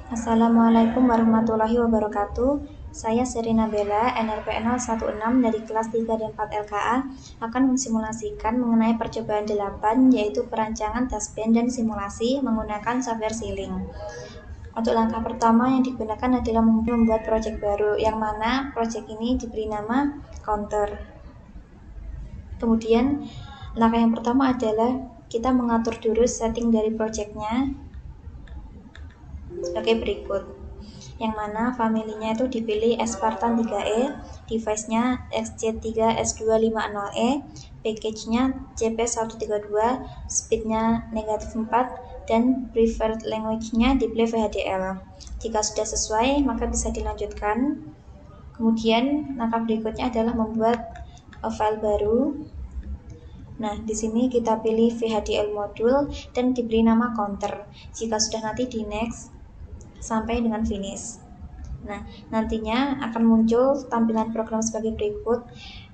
Assalamualaikum warahmatullahi wabarakatuh. Saya Serina Bella, NRP 016 dari kelas 3 dan 4 LKA akan mensimulasikan mengenai percobaan 8 yaitu perancangan dashband dan simulasi menggunakan software Siling. Untuk langkah pertama yang digunakan adalah membuat project baru yang mana project ini diberi nama counter. Kemudian langkah yang pertama adalah kita mengatur dulu setting dari projectnya sebagai berikut, yang mana familinya itu dipilih Spartan 3E, device-nya XC3S250E, package-nya CP132, speed-nya -4, dan preferred language-nya dipilih VHDL. Jika sudah sesuai, maka bisa dilanjutkan. Kemudian langkah berikutnya adalah membuat file baru. Nah, di sini kita pilih VHDL modul dan diberi nama counter. Jika sudah, nanti di next sampai dengan finish. Nah, nantinya akan muncul tampilan program sebagai berikut.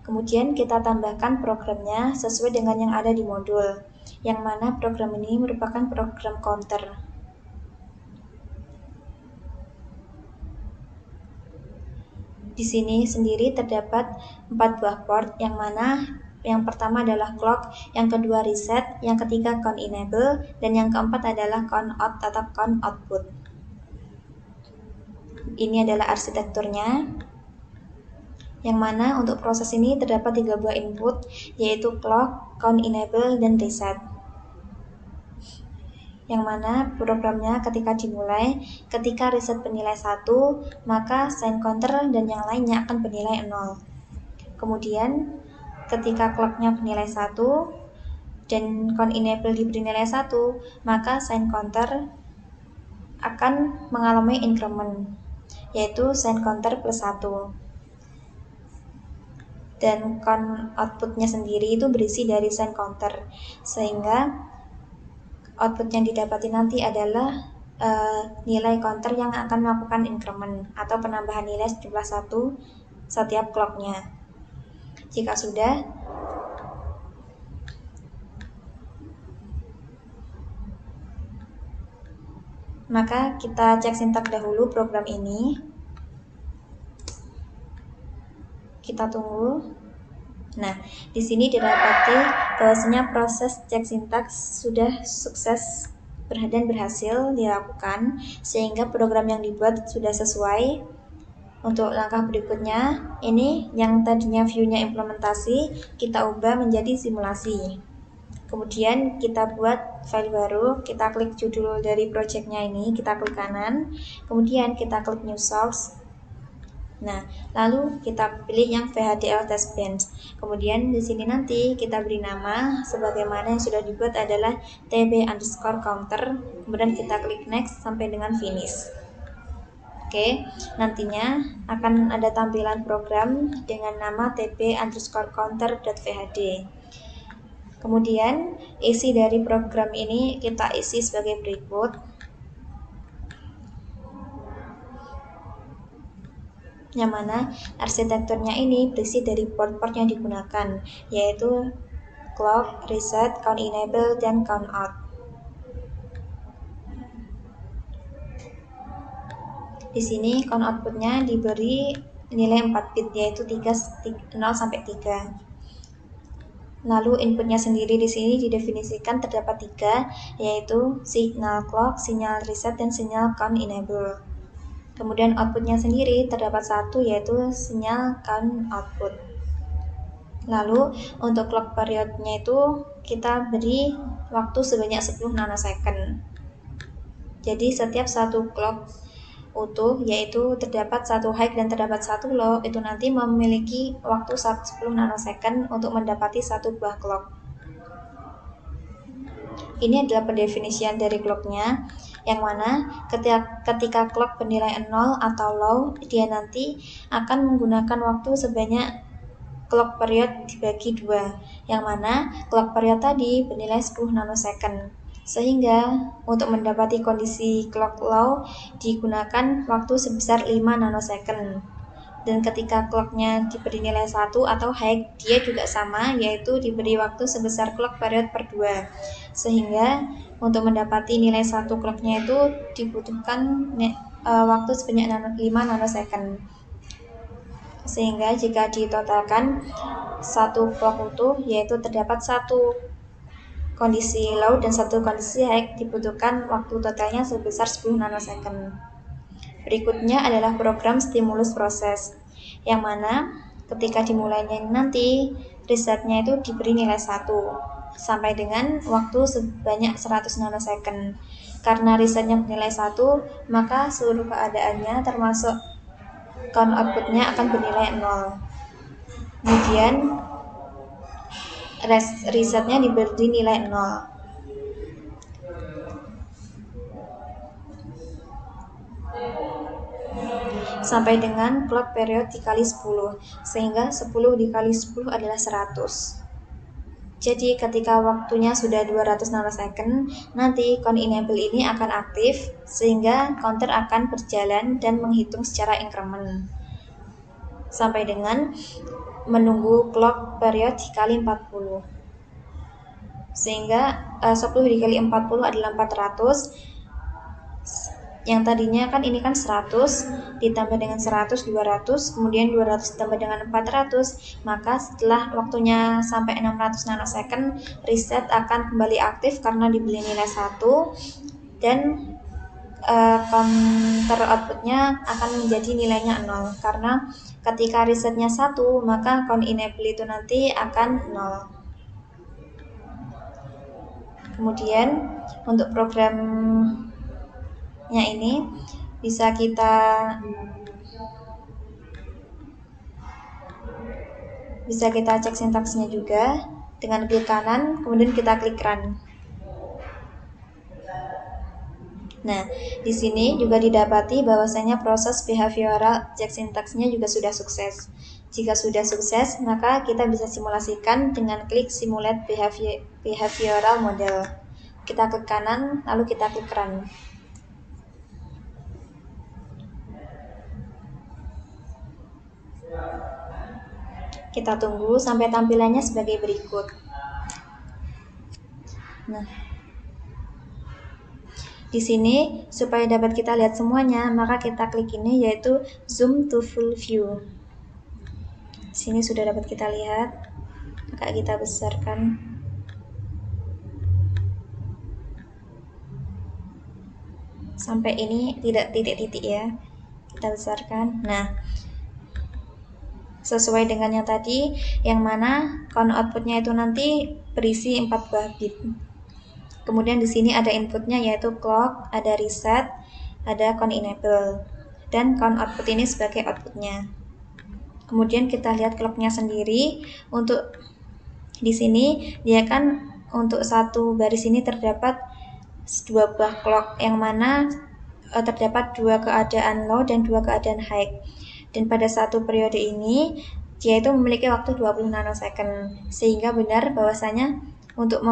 Kemudian kita tambahkan programnya sesuai dengan yang ada di modul, yang mana program ini merupakan program counter. Di sini sendiri terdapat 4 buah port, yang mana yang pertama adalah clock, yang kedua reset, yang ketiga count enable, dan yang keempat adalah count out atau count output. Ini adalah arsitekturnya, yang mana untuk proses ini terdapat 3 buah input, yaitu clock, count enable, dan reset. Yang mana programnya ketika dimulai, ketika reset bernilai 1, maka sign counter dan yang lainnya akan bernilai 0. Kemudian ketika clocknya bernilai 1 dan count enable diberi nilai 1, maka sign counter akan mengalami increment, yaitu sign counter plus 1. Dan count outputnya sendiri itu berisi dari sign counter, sehingga output yang didapati nanti adalah nilai counter yang akan melakukan increment atau penambahan nilai sejumlah 1 setiap clocknya. Jika sudah, maka kita cek sintak dahulu program ini. Kita tunggu. Nah, di sini didapati bahwasanya proses cek sintaks sudah sukses dan berhasil dilakukan, sehingga program yang dibuat sudah sesuai. Untuk langkah berikutnya, ini yang tadinya view-nya implementasi, kita ubah menjadi simulasi. Kemudian kita buat file baru, kita klik judul dari projectnya ini, kita klik kanan, kemudian kita klik new source. Nah, lalu kita pilih yang VHDL dashband. Kemudian di sini nanti kita beri nama sebagaimana yang sudah dibuat adalah tb_counter. Kemudian kita klik next sampai dengan finish. Oke, nantinya akan ada tampilan program dengan nama tb_counter.vhd. Kemudian isi dari program ini kita isi sebagai berikut. Yang mana arsitekturnya ini berisi dari port-port yang digunakan, yaitu clock, reset, count enable, dan count out. Di sini count outputnya diberi nilai 4 bit, yaitu 0 sampai 3. Lalu inputnya sendiri di sini didefinisikan terdapat 3, yaitu signal clock, sinyal reset, dan sinyal count enable. Kemudian outputnya sendiri terdapat 1, yaitu sinyal count output. Lalu untuk clock periodnya itu kita beri waktu sebanyak 10 nanosecond. Jadi setiap satu clock utuh, yaitu terdapat 1 high dan terdapat 1 low, itu nanti memiliki waktu 10 nanosecond untuk mendapati 1 buah clock. Ini adalah pendefinisian dari clocknya, yang mana ketika clock bernilai 0 atau low, dia nanti akan menggunakan waktu sebanyak clock period dibagi 2, yang mana clock period tadi bernilai 10 nanosecond. Sehingga untuk mendapati kondisi clock low digunakan waktu sebesar 5 nanosecond. Dan ketika clocknya diberi nilai 1 atau high, dia juga sama, yaitu diberi waktu sebesar clock period per 2. Sehingga untuk mendapati nilai 1 clocknya itu dibutuhkan waktu sebanyak 5 nanosecond. Sehingga jika ditotalkan 1 clock utuh, yaitu terdapat 1 kondisi low dan 1 kondisi high, dibutuhkan waktu totalnya sebesar 10 nanosecond. Berikutnya adalah program stimulus proses, yang mana ketika dimulainya nanti risetnya itu diberi nilai 1 sampai dengan waktu sebanyak 100 nanosecond. Karena risetnya bernilai 1, maka seluruh keadaannya termasuk count outputnya akan bernilai 0. Kemudian risetnya diberi nilai 0 sampai dengan clock period dikali 10, sehingga 10 dikali 10 adalah 100. Jadi ketika waktunya sudah 200 nanosecond, nanti count enable ini akan aktif sehingga counter akan berjalan dan menghitung secara increment sampai dengan menunggu clock period dikali 40. Sehingga 10 dikali 40 adalah 400. Yang tadinya kan ini kan 100 ditambah dengan 100 200, kemudian 200 ditambah dengan 400, maka setelah waktunya sampai 600 nanosecond, reset akan kembali aktif karena diberi nilai 1 dan counter outputnya akan menjadi nilainya 0 karena ketika resetnya 1, maka count enable itu nanti akan 0. Kemudian untuk programnya ini bisa kita cek sintaksnya juga dengan klik kanan, kemudian kita klik run. Nah, di sini juga didapati bahwasanya proses behavioral check sintaksnya juga sudah sukses. Jika sudah sukses, maka kita bisa simulasikan dengan klik simulate behavioral model. Kita klik kanan, lalu kita klik run. Kita tunggu sampai tampilannya sebagai berikut. Nah, di sini supaya dapat kita lihat semuanya, maka kita klik ini yaitu zoom to full view. Di sini sudah dapat kita lihat, maka kita besarkan. Sampai ini tidak titik-titik ya. Kita besarkan. Nah, sesuai dengan yang tadi, yang mana count outputnya itu nanti berisi 4 buah bit. Kemudian di sini ada inputnya yaitu clock, ada reset, ada count enable, dan count output ini sebagai outputnya. Kemudian kita lihat clocknya sendiri. Untuk di sini dia kan untuk satu baris ini terdapat 2 buah clock, yang mana terdapat 2 keadaan low dan 2 keadaan high. Dan pada satu periode ini dia itu memiliki waktu 20 nanosecond, sehingga benar bahwasanya untuk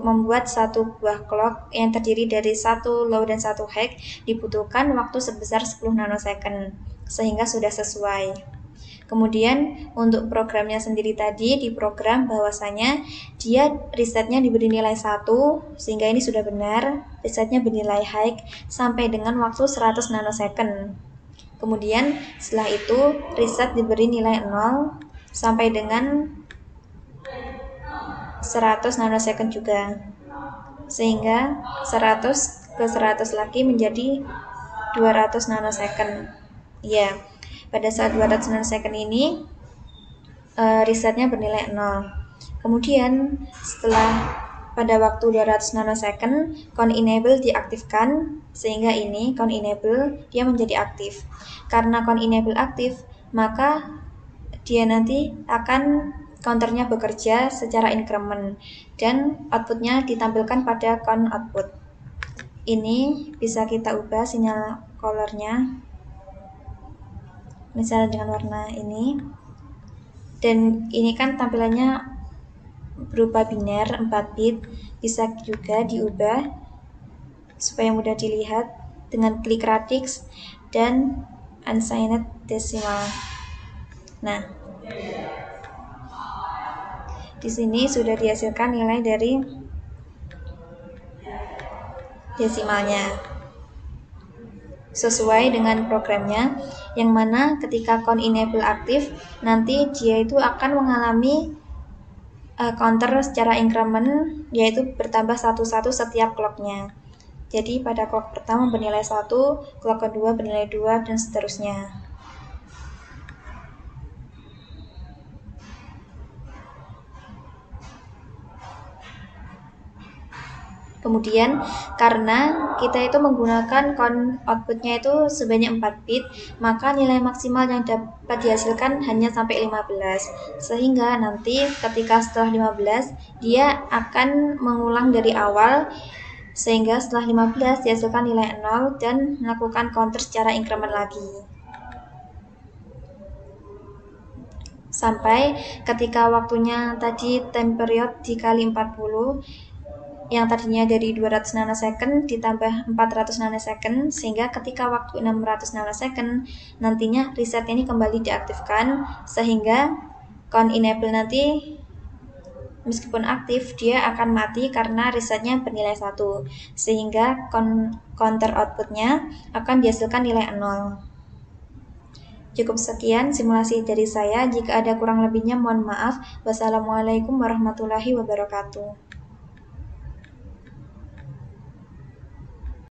membuat satu buah clock yang terdiri dari 1 low dan 1 high dibutuhkan waktu sebesar 10 nanosecond, sehingga sudah sesuai. Kemudian untuk programnya sendiri tadi diprogram bahwasanya dia resetnya diberi nilai 1, sehingga ini sudah benar, resetnya bernilai high sampai dengan waktu 100 nanosecond. Kemudian setelah itu reset diberi nilai 0 sampai dengan 100 nanosecond juga, sehingga 100 ke 100 lagi menjadi 200 nanosecond. Ya, pada saat 200 nanosecond ini resetnya bernilai 0. Kemudian setelah pada waktu 200 nanosecond count enable diaktifkan, sehingga ini count enable dia menjadi aktif. Karena count enable aktif, maka dia nanti akan counternya bekerja secara increment dan outputnya ditampilkan pada count output. Ini bisa kita ubah sinyal colornya, misalnya dengan warna ini. Dan ini kan tampilannya berupa biner 4 bit, bisa juga diubah supaya mudah dilihat dengan klik radix dan unsigned decimal. Nah, di sini sudah dihasilkan nilai dari desimalnya sesuai dengan programnya, yang mana ketika count enable aktif nanti dia itu akan mengalami counter secara increment, yaitu bertambah satu-satu setiap clocknya. Jadi pada clock pertama bernilai 1, clock kedua bernilai 2, dan seterusnya. Kemudian karena kita itu menggunakan count outputnya itu sebanyak 4 bit, maka nilai maksimal yang dapat dihasilkan hanya sampai 15. Sehingga nanti ketika setelah 15 dia akan mengulang dari awal, sehingga setelah 15 dihasilkan nilai 0 dan melakukan counter secara increment lagi. Sampai ketika waktunya tadi time period dikali 40, yang tadinya dari 200 nanosecond ditambah 400 nanosecond, sehingga ketika waktu 600 nanosecond nantinya reset ini kembali diaktifkan, sehingga count enable nanti meskipun aktif dia akan mati karena resetnya bernilai 1, sehingga counter outputnya akan dihasilkan nilai 0. Cukup sekian simulasi dari saya. Jika ada kurang lebihnya mohon maaf. Wassalamualaikum warahmatullahi wabarakatuh.